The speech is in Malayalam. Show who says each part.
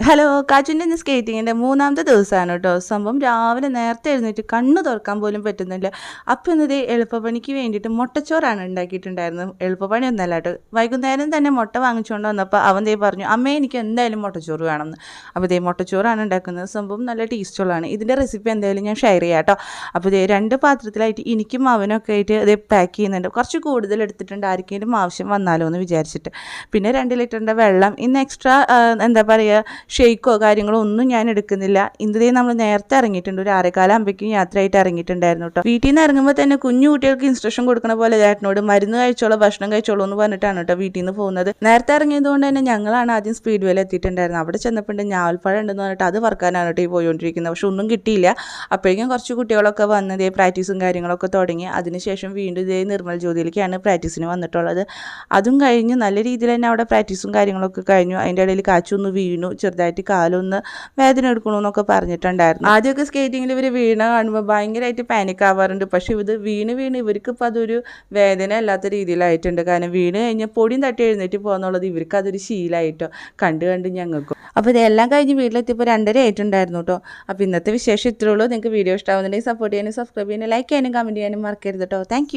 Speaker 1: ഹലോ കാച്ചുൻ്റെ ഇന്ന് സ്കേറ്റിങ്ങിൻ്റെ മൂന്നാമത്തെ ദിവസമാണ് കേട്ടോ. സംഭവം രാവിലെ നേരത്തെ എഴുന്നേറ്റ് കണ്ണ് തുറക്കാൻ പോലും പറ്റുന്നില്ല. അപ്പോൾ ഇന്നത് എളുപ്പപ്പണിക്ക് വേണ്ടിയിട്ട് മുട്ടച്ചോറാണ് ഉണ്ടാക്കിയിട്ടുണ്ടായിരുന്നത്. എളുപ്പപ്പണിയൊന്നല്ല കേട്ടോ. വൈകുന്നേരം തന്നെ മുട്ട വാങ്ങിച്ചുകൊണ്ട് വന്നപ്പോൾ അവൻ ദേ പറഞ്ഞു, അമ്മേ എനിക്ക് എന്തായാലും മുട്ടച്ചോറ് വേണമെന്ന്. അപ്പോൾ ദേ മുട്ടച്ചോറാണ് ഉണ്ടാക്കുന്നത്. സംഭവം നല്ല ടേസ്റ്റുള്ളതാണ്. ഇതിൻ്റെ റെസിപ്പി എന്തായാലും ഞാൻ ഷെയർ ചെയ്യാം കേട്ടോ. അപ്പോൾ ദേ 2 പാത്രത്തിലായിട്ട് എനിക്കും അവനൊക്കെ ആയിട്ട് അതേ പാക്ക് ചെയ്യുന്നുണ്ട്. കുറച്ച് കൂടുതൽ എടുത്തിട്ടുണ്ട്, ആർക്കെങ്കിലും ആവശ്യം വന്നാലോ എന്ന് വിചാരിച്ചിട്ട്. പിന്നെ 2 ലിറ്ററിൻ്റെ വെള്ളം. ഇന്ന് എക്സ്ട്രാ എന്താ പറയുക, ഷെയ്ക്കോ കാര്യങ്ങളോ ഒന്നും ഞാൻ എടുക്കുന്നില്ല. ഇന്നതേ നമ്മൾ നേരത്തെ ഇറങ്ങിയിട്ടുണ്ട്. ഒരു 6:15 ആകുമ്പോഴേക്കും യാത്രയായിട്ട് ഇറങ്ങിയിട്ടുണ്ടായിരുന്നു കേട്ടോ. വീട്ടിൽ നിന്ന് ഇറങ്ങുമ്പോൾ തന്നെ കുഞ്ഞു കുട്ടികൾക്ക് ഇൻസ്ട്രക്ഷൻ കൊടുക്കുന്ന പോലെ ചേട്ടനോട് മരുന്ന് കഴിച്ചോളൂ, ഭക്ഷണം കഴിച്ചോളൂ എന്ന് പറഞ്ഞിട്ടാണ് കേട്ടോ വീട്ടിൽ നിന്ന് പോകുന്നത്. നേരത്തെ ഇറങ്ങിയതുകൊണ്ട് തന്നെ ഞങ്ങളാണ് ആദ്യം സ്പീഡ് വേയിൽ എത്തിയിട്ടുണ്ടായിരുന്നത്. അവിടെ ചെന്നപ്പോൾ ഞാവൽപ്പഴം ഉണ്ടെന്ന് പറഞ്ഞിട്ട് അത് വറുക്കാനാണ് കേട്ടോ ഈ പോയിക്കൊണ്ടിരിക്കുന്നത്. പക്ഷെ ഒന്നും കിട്ടിയില്ല. അപ്പോഴേക്കും കുറച്ച് കുട്ടികളൊക്കെ വന്ന് ഇതേ പ്രാക്ടീസും കാര്യങ്ങളൊക്കെ തുടങ്ങി. അതിനുശേഷം വീണ്ടും ഇതേ നിർമ്മൽ ജ്യോതിയിലേക്കാണ് പ്രാക്ടീസിന് വന്നിട്ടുള്ളത്. അതും കഴിഞ്ഞ് നല്ല രീതിയിൽ തന്നെ അവിടെ പ്രാക്ടീസും കാര്യങ്ങളൊക്കെ കഴിഞ്ഞു. അതിൻ്റെ ഇടയിൽ കാച്ചൊന്ന് വീണു, ചെറുതായിട്ട് കാലൊന്ന് വേദന എടുക്കണമെന്നൊക്കെ പറഞ്ഞിട്ടുണ്ടായിരുന്നു. ആദ്യമൊക്കെ സ്കേറ്റിങ്ങിൽ ഇവർ വീണ കാണുമ്പോൾ ഭയങ്കരമായിട്ട് പാനിക് ആവാറുണ്ട്. പക്ഷേ ഇത് വീണ് ഇവർക്കിപ്പോൾ അതൊരു വേദന അല്ലാത്ത രീതിയിലായിട്ടുണ്ട്. കാരണം വീണ് കഴിഞ്ഞാൽ പൊടിയും തട്ടി എഴുന്നേറ്റ് പോകുന്നുള്ളത് ഇവർക്ക് അതൊരു ശീലമായിട്ടോ കണ്ട് ഞങ്ങൾക്കും. അപ്പോൾ ഇതെല്ലാം കഴിഞ്ഞ് വീട്ടിലെത്തിയപ്പോൾ 2:30 ആയിട്ടുണ്ടായിരുന്നു കേട്ടോ. അപ്പോൾ ഇന്നത്തെ വിശേഷം ഇത്രയുള്ളൂ. നിങ്ങൾക്ക് വീഡിയോ ഇഷ്ടമാവുന്നുണ്ടെങ്കിൽ സപ്പോർട്ട് ചെയ്യാനും സബ്സ്ക്രൈബ് ചെയ്യാനും ലൈക്ക് ചെയ്യാനും കമൻറ്റ് ചെയ്യാനും മറക്കരുത് കേട്ടോ. താങ്ക്